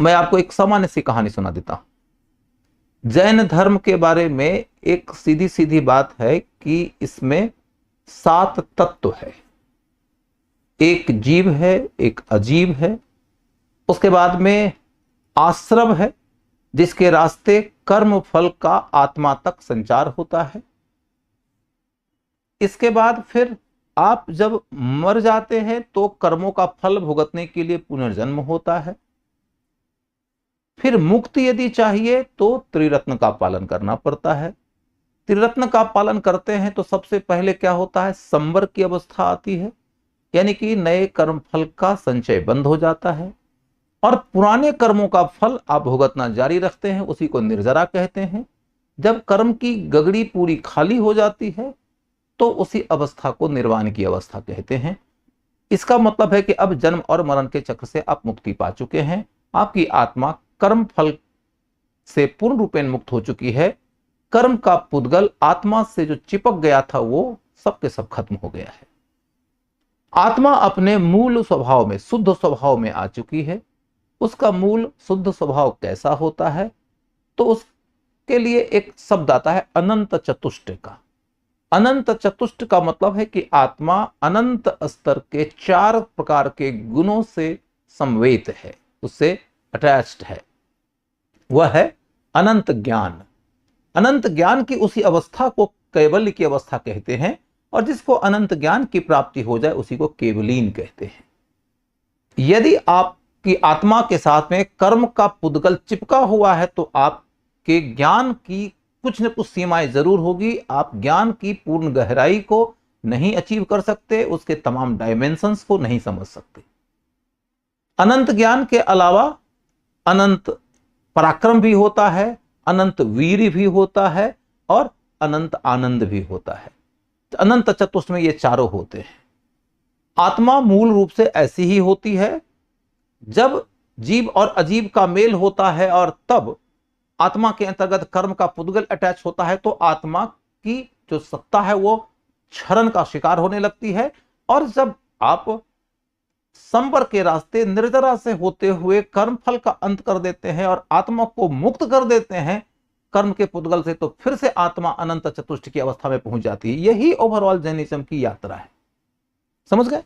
मैं आपको एक सामान्य सी कहानी सुना देता हूं। जैन धर्म के बारे में एक सीधी सीधी बात है कि इसमें 7 तत्व है। एक जीव है, एक अजीब है, उसके बाद में आश्रम है जिसके रास्ते कर्म फल का आत्मा तक संचार होता है। इसके बाद फिर आप जब मर जाते हैं तो कर्मों का फल भुगतने के लिए पुनर्जन्म होता है। फिर मुक्ति यदि चाहिए तो त्रिरत्न का पालन करना पड़ता है। त्रिरत्न का पालन करते हैं तो सबसे पहले क्या होता है, संवर की अवस्था आती है, यानी कि नए कर्म फल का संचय बंद हो जाता है और पुराने कर्मों का फल आप भुगतना जारी रखते हैं, उसी को निर्जरा कहते हैं। जब कर्म की गगड़ी पूरी खाली हो जाती है तो उसी अवस्था को निर्वाण की अवस्था कहते हैं। इसका मतलब है कि अब जन्म और मरण के चक्र से आप मुक्ति पा चुके हैं, आपकी आत्मा कर्म फल से पूर्ण रूपेण मुक्त हो चुकी है। कर्म का पुद्गल आत्मा से जो चिपक गया था वो सब के सब खत्म हो गया है। आत्मा अपने मूल स्वभाव में, शुद्ध स्वभाव में आ चुकी है। उसका मूल शुद्ध स्वभाव कैसा होता है, तो उसके लिए एक शब्द आता है अनंत चतुष्ट का। अनंत चतुष्ट का मतलब है कि आत्मा अनंत स्तर के 4 प्रकार के गुणों से संवेद है, उससे अटैच्ड है। वह है अनंत ज्ञान। अनंत ज्ञान की उसी अवस्था को कैवल्य की अवस्था कहते हैं, और जिसको अनंत ज्ञान की प्राप्ति हो जाए उसी को केवलीन कहते हैं। यदि आपकी आत्मा के साथ में कर्म का पुद्गल चिपका हुआ है तो आपके ज्ञान की कुछ न कुछ सीमाएं जरूर होगी। आप ज्ञान की पूर्ण गहराई को नहीं अचीव कर सकते, उसके तमाम डायमेंशंस को नहीं समझ सकते। अनंत ज्ञान के अलावा अनंत पराक्रम भी होता है, अनंत वीर भी होता है और अनंत आनंद भी होता है। तो अनंत चतुष्ट में ये चारों होते हैं। आत्मा मूल रूप से ऐसी ही होती है। जब जीव और अजीब का मेल होता है और तब आत्मा के अंतर्गत कर्म का पुद्गल अटैच होता है तो आत्मा की जो सत्ता है वो क्षरण का शिकार होने लगती है। और जब आप संवर के रास्ते निर्जरा से होते हुए कर्म फल का अंत कर देते हैं और आत्मा को मुक्त कर देते हैं कर्म के पुद्गल से, तो फिर से आत्मा अनंत चतुष्ट की अवस्था में पहुंच जाती है। यही ओवरऑल जैनिज्म की यात्रा है। समझ गए?